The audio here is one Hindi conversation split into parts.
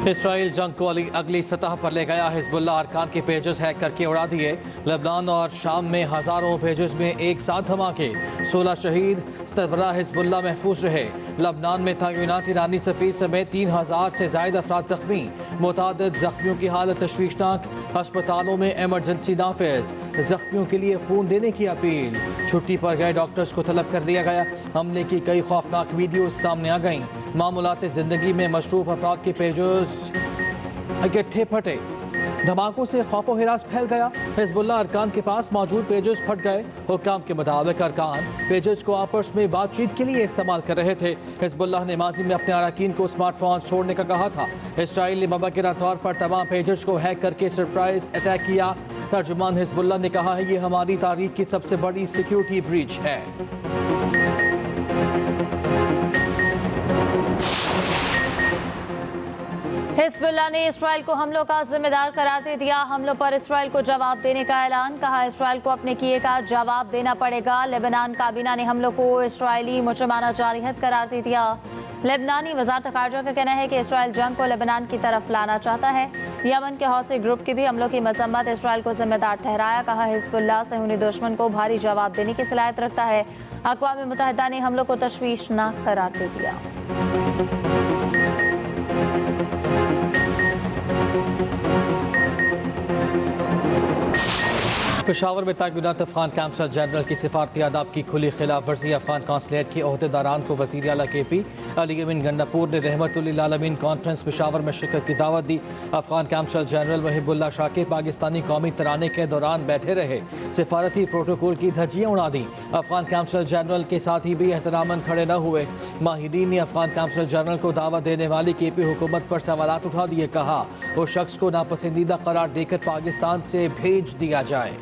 इसराइल जंग को अगली सतह पर ले गया। हिजबुल्लाह अरकान के पेजेस हैक करके उड़ा दिए। लेबनान और शाम में हज़ारों पेजेस में एक साथ धमाके, 16 शहीद, सरबराह हिजबुल्लाह महफूज रहे। लेबनान में तैनात ईरानी सफ़ीर समेत 3000 से ज़ायद अफराद ज़ख्मी। मुतादिद ज़ख्मियों की हालत तशवीशनाक, अस्पतालों में एमरजेंसी नाफिज। ज़ख्मियों के लिए खून देने की अपील। छुट्टी पर गए डॉक्टर्स को तलब कर लिया गया। हमले की कई खौफनाक वीडियो सामने आ गईं। मामूलात ज़िंदगी में मशरूफ अफराद के पेजेस इकट्ठे फटे। धमाकों से खौफो हिरास फैल गया। हिजबुल्लाह अरकान के पास मौजूद पेजेस फट गए। हुक्काम के मुताबिक अरकान पेजेस को आपस में बातचीत के लिए इस्तेमाल कर रहे थे। हिजबुल्लाह ने माजी में अपने अरकान को स्मार्टफोन छोड़ने का कहा था। इसराइल ने मुबक्किरा तौर पर तमाम पेजेस को हैक करके सरप्राइज अटैक किया। तर्जुमान हिजबुल्लाह ने कहा है, ये हमारी तारीख की सबसे बड़ी सिक्योरिटी ब्रीच है। हिजबुल्लाह ने इसराइल को हमलों का जिम्मेदार करार दे दिया। हमलों पर इसराइल को जवाब देने का ऐलान। कहा, इसराइल को अपने किए का जवाब देना पड़ेगा। लेबनान काबीना ने हमलों को इसराइली मुजरिमाना जारहियत करार दे दिया। लेबनानी वजारत खारजा का कहना है कि इसराइल जंग को लेबनान की तरफ लाना चाहता है। यमन के हौसी ग्रुप की भी हमलों की मजम्मत, इसराइल को जिम्मेदार ठहराया। कहा, हिजबुल्लाह सहूनी दुश्मन को भारी जवाब देने की सलाहियत रखता है। अक़वाम मुत्तहिदा ने हमलों को तशवीशनाक करार दे दिया। पेशावर में ताक़िदात अफगान काउंसिल जनरल की सिफारती आदाब की खुली खिलाफ वर्जी। अफगान कौंसलेट के अहदेदारान को वज़ीर आला KP अली अमीन गन्नापुर ने रहमतुल्लिल आलमीन कॉन्फ्रेंस पेशावर में शिरकत की दावत दी। अफगान काउंसिल जनरल मुहिबुल्लाह शाकिर पाकिस्तानी कौमी तराने के दौरान बैठे रहे। सिफारती प्रोटोकॉल की धज्जियाँ उड़ा दी। अफगान काउंसिल जनरल के साथ ही भी एहतरामन खड़े न हुए। माहिरीन ने अफगान काउंसिल जनरल को दावत देने वाली KP हुकूमत पर सवालात उठा दिए। कहा, वो शख्स को नापसंदीदा करार देकर पाकिस्तान से भेज दिया जाए।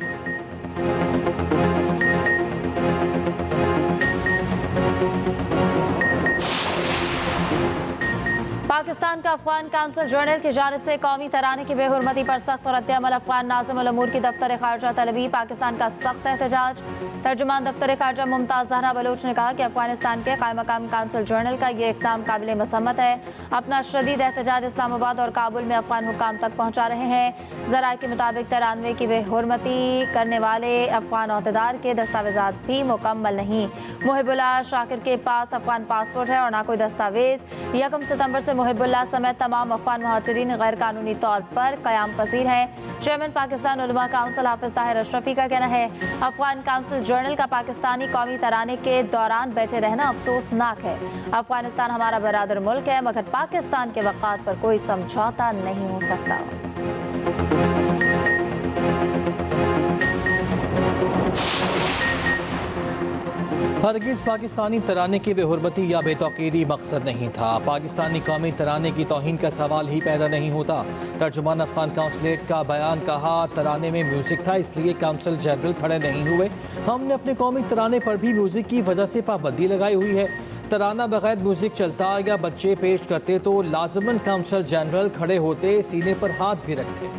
पाकिस्तान का अफगान काउंसिल जनरल की जानिब से कौमी तराने की बेहुरमती पर सख्त रद्द-ए-अमल। अफगान नाज़िमुल उमूर की दफ्तर खारजा तलबी, पाकिस्तान का सख्त एहतजाज। तर्जुमान दफ्तर खारजा मुमताज़ ज़हरा बलोच ने कहा कि अफगानिस्तान के कायम मकाम काउंसिल जनरल का ये इक़दाम काबिल मसम्मत है। अपना शदीद एहतजाज इस्लामाबाद और काबुल में अफगान हुक्काम तक पहुँचा रहे हैं। ज़राए के मुताबिक तरानवे की बेहुरमती करने वाले अफगान अहदेदार के दस्तावेज़ात भी मुकम्मल नहीं। मुहिबुल्लाह शाकिर के पास अफगान पासपोर्ट है और ना कोई दस्तावेज़। 1 सितंबर से मुहिबुल्लाह समेत तमाम अफगान मुहाजिरीन गैर कानूनी तौर पर क़याम पजीर हैं। चेयरमैन पाकिस्तान उलमा काउंसिल हाफिज ताहिर अशरफी का कहना है, अफगान काउंसिल जनरल का पाकिस्तानी कौमी तराने के दौरान बैठे रहना अफसोसनाक है। अफगानिस्तान हमारा बरादर मुल्क है, मगर पाकिस्तान के वक़ात पर कोई समझौता नहीं हो सकता। हरगिज़ पाकिस्तानी तराने की बेहुरमती या बेतौकीरी मकसद नहीं था। पाकिस्तानी कौमी तराने की तौहीन का सवाल ही पैदा नहीं होता। तर्जुमान अफगान काउंसलेट का बयान। कहा, तराने में म्यूज़िक था इसलिए काउंसिल जनरल खड़े नहीं हुए। हमने अपने कौमी तराने पर भी म्यूज़िक की वजह से पाबंदी लगाई हुई है। तराना बगैर म्यूज़िक चलता या बच्चे पेश करते तो लाजमन काउंसिल जनरल खड़े होते, सीने पर हाथ भी रखते।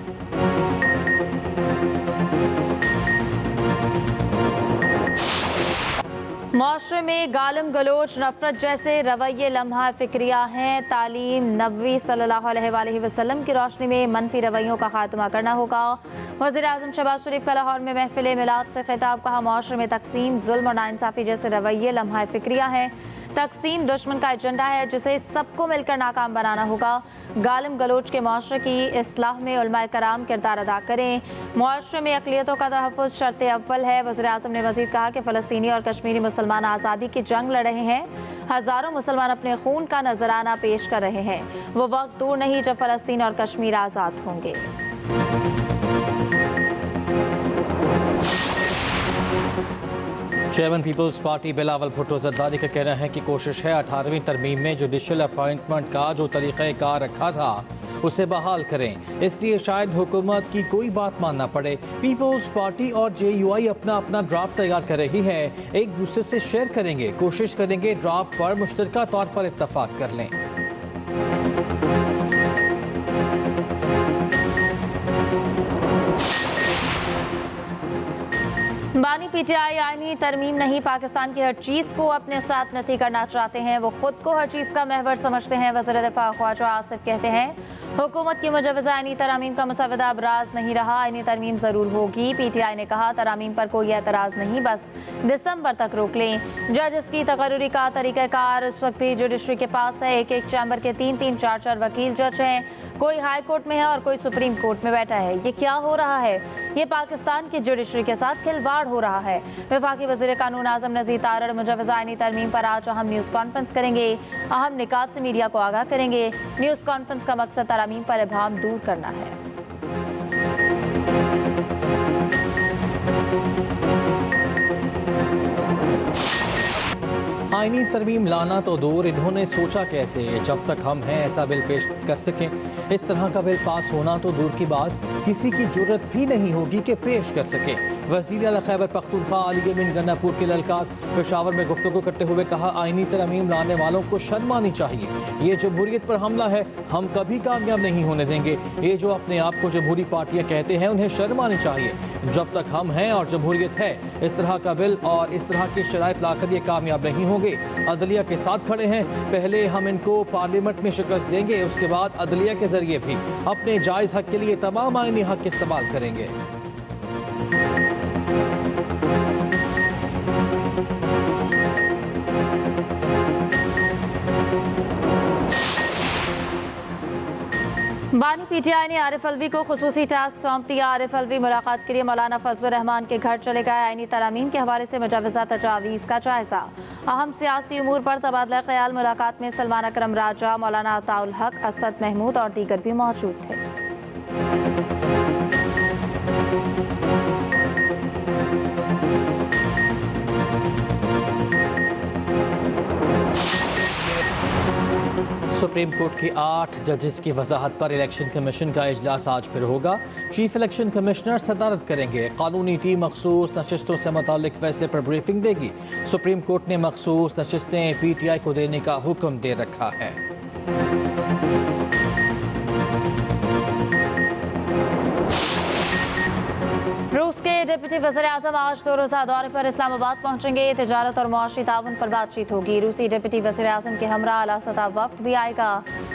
माशरे में गालम गलोच, नफरत जैसे रवैये लम्हा फ़िक्रिया हैं। तालीम नबवी सल्लल्लाहु अलैहि वसल्लम की रोशनी में मनफी रवैयों का खात्मा करना होगा। वज़ीर आज़म शहबाज शरीफ का लाहौर में महफिल मिलाद से खिताब। कहा, माशरे में तकसीम, जुल्म और नाइंसाफ़ी जैसे रवैये लम्हा फ़िक्रिया हैं। तकसीम दुश्मन का एजेंडा है जिसे सबको मिलकर नाकाम बनाना होगा। गालम गलोच के माशरे की इस्लाह में उलमाए कराम किरदार अदा करें। माशरे में अक़लियतों का तहफ़्फ़ुज़ शर्त अव्वल है। वज़ीर आज़म ने मज़ीद कहा कि फ़लस्तीनी और कश्मीरी मुसलमान आज़ादी की जंग लड़ रहे हैं। हज़ारों मुसलमान अपने खून का नजराना पेश कर रहे हैं। वो वक्त दूर नहीं जब फ़लस्तीन और कश्मीर आज़ाद होंगे। चेयरमैन पीपल्स पार्टी बिलावल भुट्टो जरदारी का कहना है कि कोशिश है 18वीं तरमीम में जुडिशल अपॉइंटमेंट का जो तरीक़ाकार रखा था उसे बहाल करें, इसलिए शायद हुकूमत की कोई बात मानना पड़े। पीपल्स पार्टी और JUI अपना अपना ड्राफ्ट तैयार कर रही है, एक दूसरे से शेयर करेंगे, कोशिश करेंगे ड्राफ्ट पर मुश्तरका तौर पर इत्तफाक कर लें। बानी PTI आईनी तरमीम नहीं, पाकिस्तान की हर चीज़ को अपने साथ नथी करना चाहते हैं। वो खुद को हर चीज़ का महवर समझते हैं। वज़ीर दिफा ख्वाजा आसिफ कहते हैं, हुकूमत की मुजवजा आईनी तरमीम का मसवदा अबराज नहीं रहा, आईनी तरमीम जरूर होगी। PTI ने कहा तरमीम पर कोई एतराज़ नहीं, बस दिसंबर तक रोक लें। जजेस की तकर्री का तरीक़ाकार इस वक्त भी जुडिशरी के पास है। एक एक चैम्बर के 3-3, 4-4 वकील जज हैं। कोई हाई कोर्ट में है और कोई सुप्रीम कोर्ट में बैठा है। ये क्या हो रहा है? ये पाकिस्तान की जुडिशरी के साथ खिलवाड़ हो रहा है। वफाकी वज़ीर कानून आज़म नज़ीर तारड़ मुजवजा आईनी तरमीम पर आज अहम न्यूज़ कॉन्फ्रेंस करेंगे। अहम निकात से मीडिया को आगाह करेंगे। न्यूज़ कॉन्फ्रेंस का मकसद तरमीम पर इब्हाम दूर करना है। आईनी तरमीम लाना तो दूर, इन्होंने सोचा कैसे जब तक हम हैं ऐसा बिल पेश कर सकें। इस तरह का बिल पास होना तो दूर की बात, किसी की जुर्रत भी नहीं होगी कि पेश कर सकें। वज़ीर आला खैबर पख्तूनख्वा अली अमीन गन्नापुर के ललकार पेशावर में गुफ्तगू करते हुए कहा, आईनी तरमीम लाने वालों को शर्म आनी चाहिए। ये जमहूरियत पर हमला है, हम कभी कामयाब नहीं होने देंगे। ये जो अपने आप को जमहूरी पार्टियां कहते हैं, उन्हें शर्म आनी चाहिए। जब तक हम हैं और जमहूरियत है, इस तरह का बिल और इस तरह की शराइत लाकर ये कामयाब नहीं होंगे। अदलिया के साथ खड़े हैं, पहले हम इनको पार्लियामेंट में शिकस्त देंगे, उसके बाद अदलिया के जरिए भी अपने जायज़ हक के लिए तमाम आईनी हक इस्तेमाल करेंगे। बानी PTI ने आरिफ अलवी को खुसूसी टास्क सौंप दिया। आरिफ अलवी मुलाकात के लिए मौलाना फजलुर रहमान के घर चले गए। आईनी तरमीम के हवाले से मुजवजा तजावीज़ का जायजा, अहम सियासी उमूर पर तबादला ख्याल। मुलाकात में सलमान अकरम राजा, मौलाना अताउल हक, असद महमूद और दीगर भी मौजूद थे। सुप्रीम कोर्ट की 8 जजेस की वजाहत पर इलेक्शन कमीशन का इजलास आज फिर होगा। चीफ इलेक्शन कमिश्नर सदारत करेंगे। कानूनी टीम मखसूस नशिस्तों से मुतालिक फैसले पर ब्रीफिंग देगी। सुप्रीम कोर्ट ने मखसूस नशिस्तें PTI को देने का हुक्म दे रखा है। रूस के डिप्टी वज़ीर आज़म आज 2 रोज़ा दौरे पर इस्लामाबाद पहुंचेंगे। तिजारत और मुआशी ताउन पर बातचीत होगी। रूसी डिप्टी वज़ीर आज़म के हमरा आला सतह वफ्द भी आएगा।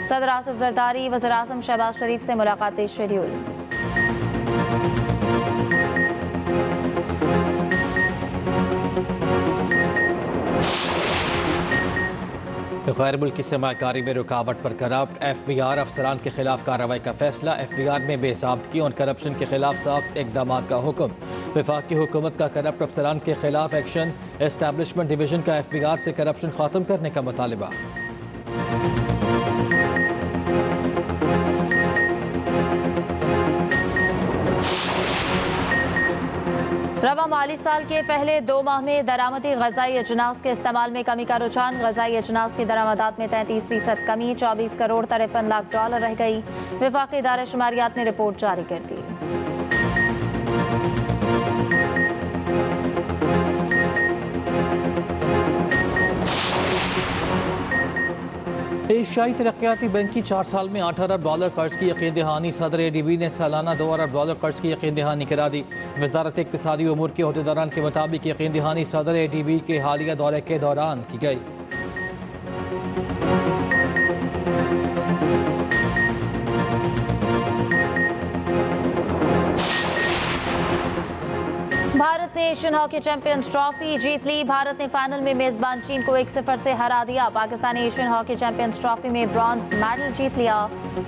सदर आसिफ जरदारी, वज़ीर आज़म शहबाज शरीफ से मुलाकातें शेड्यूल। गैर मुल्की सरमाकारी में रुकावट पर करप्ट FBR अफसरान के खिलाफ कार्रवाई का फैसला। FBR में बेज़ाब्तगी और करप्शन के खिलाफ सख्त इक़दाम का हुक्म। वफाकी हुकूमत का करप्ट अफसरान के खिलाफ एक्शन। एस्टैब्लिशमेंट डिवीज़न का FBR से करप्शन ख़त्म करने का मुतालिबा। रवा माली साल के पहले 2 माह में दरामदी ग़ज़ाई अजनास के इस्तेमाल में कमी का रुझान। ग़ज़ाई अजनास की दरामदात में 33% कमी, 24 करोड़ 53 लाख डॉलर रह गई। वफाकी इदारा शुमारियात ने रिपोर्ट जारी कर दी। एशियाई तरक्याती बैंक की 4 साल में 8 अरब डॉलर कर्ज की यकीन दहानी। सदर ADB ने सालाना 2 अरब डॉलर कर्ज की यकीन दहानी करा दी। वजारत इक़्तिसादी उमूर के अहदेदारान के मुताबिक यकीन दहानी सदर ADB के हालिया दौरे के दौरान की गई। भारत ने एशियन हॉकी चैंपियंस ट्रॉफी जीत ली। भारत ने फाइनल में मेजबान चीन को 1-0 से हरा दिया। पाकिस्तान ने एशियन हॉकी चैंपियंस ट्रॉफी में ब्रॉन्ज मेडल जीत लिया।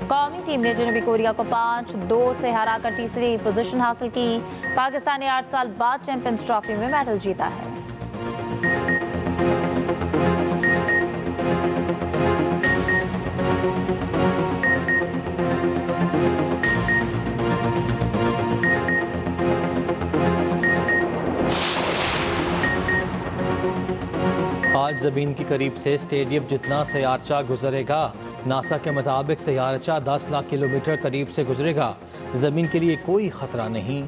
कौमी टीम ने जनूबी कोरिया को 5-2 से हराकर तीसरी पोजीशन हासिल की। पाकिस्तान ने 8 साल बाद चैंपियंस ट्रॉफी में मेडल जीता है। आज ज़मीन के करीब से स्टेडियम जितना सयारचा गुजरेगा। नासा के मुताबिक सयारचा 10 लाख किलोमीटर करीब से गुजरेगा। ज़मीन के लिए कोई ख़तरा नहीं।